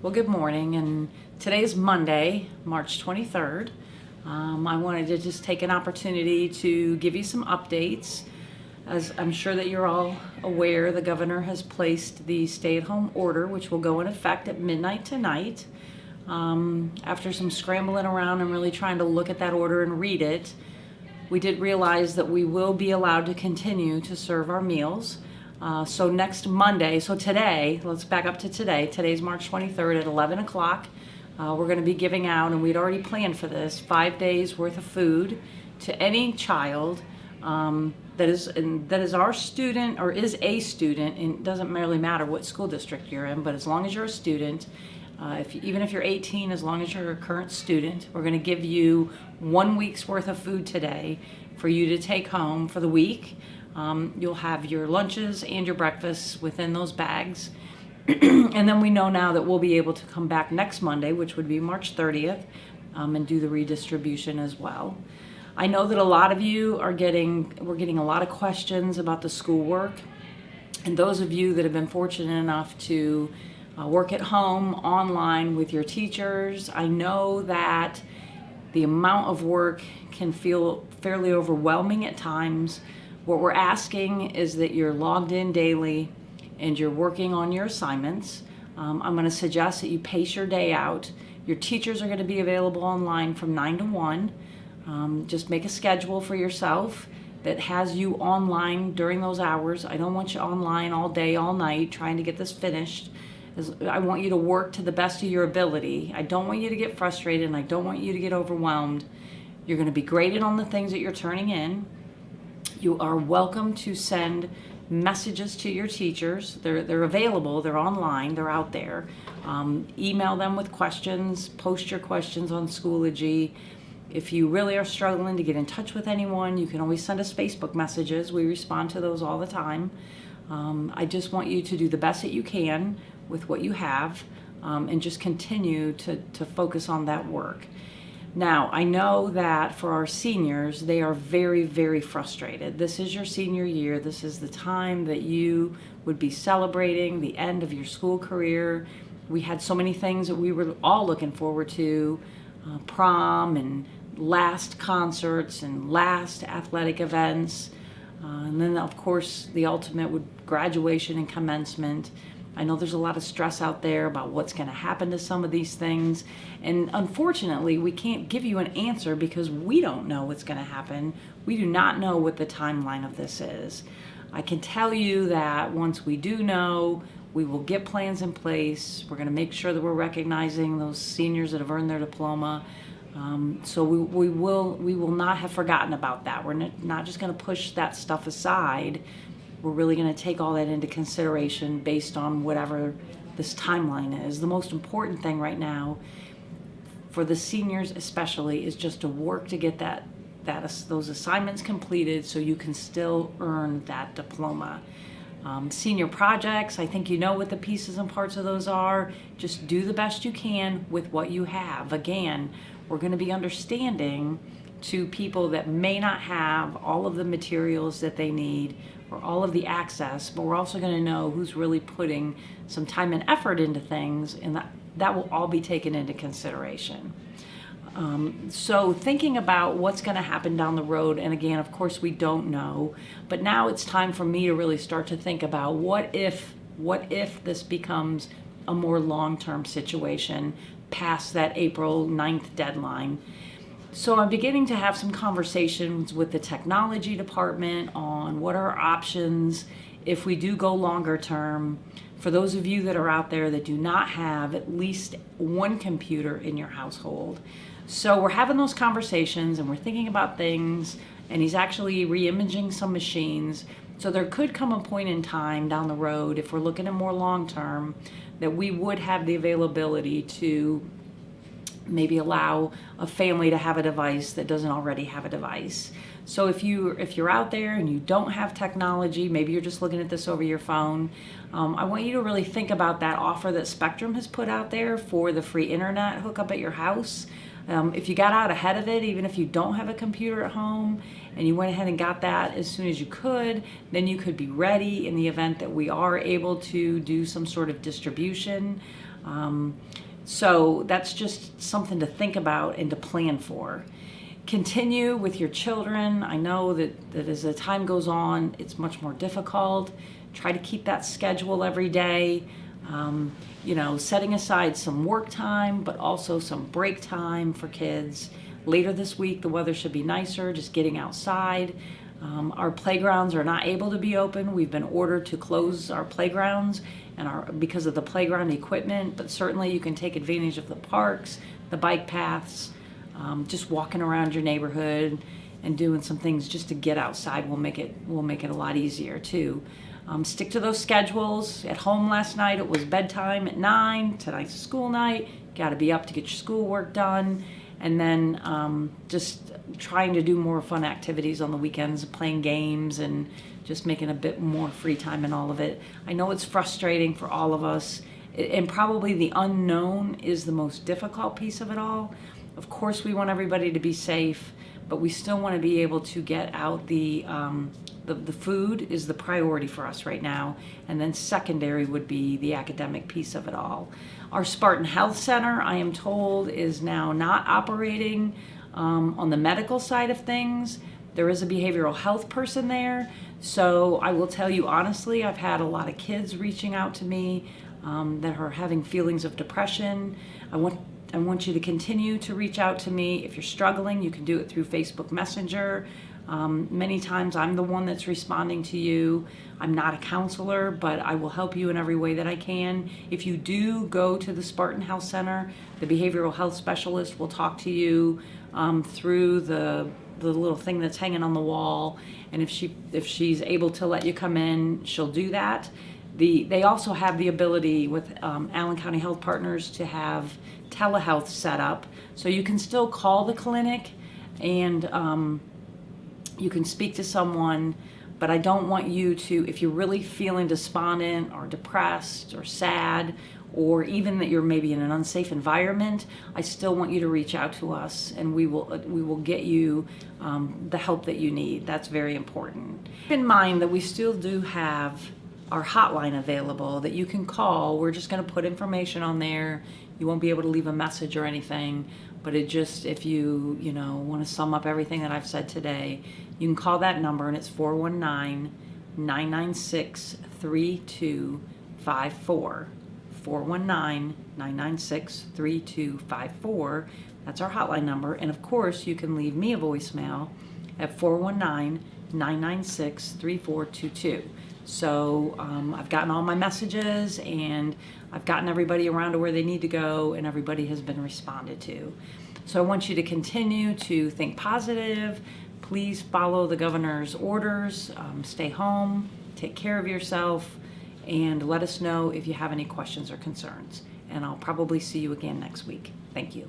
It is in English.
Well, good morning, and today's Monday, March 23rd. I wanted to just take an opportunity to give you some updates. As I'm sure that you're all aware, the governor has placed the stay-at-home order, which will go in effect at midnight tonight. After some scrambling around and really trying to look at that order and read it, we did realize that we will be allowed to continue to serve our meals. So next Monday, so today, let's back up to today. Today's March 23rd at 11 o'clock. We're going to be giving out, and we'd already planned for this, 5 days worth of food to any child that is our student or is a student. And it doesn't really matter what school district you're in, but as long as you're a student, even if you're 18, as long as you're a current student, we're going to give you 1 week's worth of food today for you to take home for the week. You'll have your lunches and your breakfasts within those bags. And then we know now that we'll be able to come back next Monday, which would be March 30th, and do the redistribution as well. I know that a lot of you we're getting a lot of questions about the schoolwork. And those of you that have been fortunate enough to work at home online with your teachers, I know that the amount of work can feel fairly overwhelming at times. What we're asking is that you're logged in daily and you're working on your assignments. I'm going to suggest that you pace your day out. Your teachers are going to be available online from 9 to 1. Just make a schedule for yourself that has you online during those hours. I don't want you online all day, all night, trying to get this finished. I want you to work to the best of your ability. I don't want you to get frustrated, and I don't want you to get overwhelmed. You're going to be graded on the things that you're turning in. You are welcome to send messages to your teachers. They're available, they're online, they're out there. Email them with questions, post your questions on Schoology. If you really are struggling to get in touch with anyone, you can always send us Facebook messages. We respond to those all the time. I just want you to do the best that you can with what you have, and just continue to focus on that work. Now, I know that for our seniors, they are very, very frustrated. This is your senior year. This is the time that you would be celebrating the end of your school career. We had so many things that we were all looking forward to, prom and last concerts and last athletic events. And then, of course, the ultimate would graduation and commencement. I know there's a lot of stress out there about what's going to happen to some of these things. And unfortunately, we can't give you an answer because we don't know what's going to happen. We do not know what the timeline of this is. I can tell you that once we do know, we will get plans in place. We're going to make sure that we're recognizing those seniors that have earned their diploma. So we will not have forgotten about that. We're not just going to push that stuff aside. We're really going to take all that into consideration based on whatever this timeline is. The most important thing right now for the seniors especially is just to work to get those assignments completed so you can still earn that diploma. Senior projects, I think you know what the pieces and parts of those are. Just do the best you can with what you have. Again, we're going to be understanding to people that may not have all of the materials that they need or all of the access, but we're also going to know who's really putting some time and effort into things, and that will all be taken into consideration. So thinking about what's going to happen down the road, and again, of course, we don't know, but now it's time for me to really start to think about what if this becomes a more long-term situation past that April 9th deadline. So I'm beginning to have some conversations with the technology department on what are our options if we do go longer term. For those of you that are out there that do not have at least one computer in your household. So we're having those conversations and we're thinking about things, and he's actually re-imaging some machines. So there could come a point in time down the road, if we're looking at more long term, that we would have the availability to maybe allow a family to have a device that doesn't already have a device. So if you're out there and you don't have technology, maybe you're just looking at this over your phone, I want you to really think about that offer that Spectrum has put out there for the free internet hookup at your house. If you got out ahead of it, even if you don't have a computer at home, and you went ahead and got that as soon as you could, then you could be ready in the event that we are able to do some sort of distribution. So that's just something to think about and to plan for. Continue with your children. I know that as the time goes on, it's much more difficult. Try to keep that schedule every day. Setting aside some work time, but also some break time for kids. Later this week, the weather should be nicer, just getting outside. Our playgrounds are not able to be open. We've been ordered to close our playgrounds because of the playground equipment, but certainly you can take advantage of the parks, the bike paths, just walking around your neighborhood and doing some things just to get outside will make it a lot easier too. Stick to those schedules. At home last night, it was bedtime at 9. Tonight's school night. Got to be up to get your schoolwork done. And then just trying to do more fun activities on the weekends, playing games and just making a bit more free time in all of it. I know it's frustrating for all of us, and probably the unknown is the most difficult piece of it all. Of course, we want everybody to be safe, but we still want to be able to get out the food is the priority for us right now, and then secondary would be the academic piece of it all. Our Spartan Health Center, I am told, is now not operating on the medical side of things. There is a behavioral health person there, so I will tell you honestly, I've had a lot of kids reaching out to me that are having feelings of depression. I want you to continue to reach out to me. If you're struggling, you can do it through Facebook Messenger. Many times I'm the one that's responding to you. I'm not a counselor, but I will help you in every way that I can. If you do go to the Spartan Health Center, the behavioral health specialist will talk to you through the little thing that's hanging on the wall. And if she's able to let you come in, she'll do that. They also have the ability with Allen County Health Partners to have telehealth set up, so you can still call the clinic and you can speak to someone, but I don't want you to, if you're really feeling despondent or depressed or sad, or even that you're maybe in an unsafe environment, I still want you to reach out to us, and we will get you the help that you need. That's very important. Keep in mind that we still do have our hotline available that you can call. We're just going to put information on there. You won't be able to leave a message or anything, but if you want to sum up everything that I've said today, you can call that number, and it's 419-996-3254. 419-996-3254. That's our hotline number. And of course, you can leave me a voicemail at 419-996-3422. So I've gotten all my messages, and I've gotten everybody around to where they need to go, and everybody has been responded to. So I want you to continue to think positive. Please follow the governor's orders. Stay home, take care of yourself, and let us know if you have any questions or concerns. And I'll probably see you again next week. Thank you.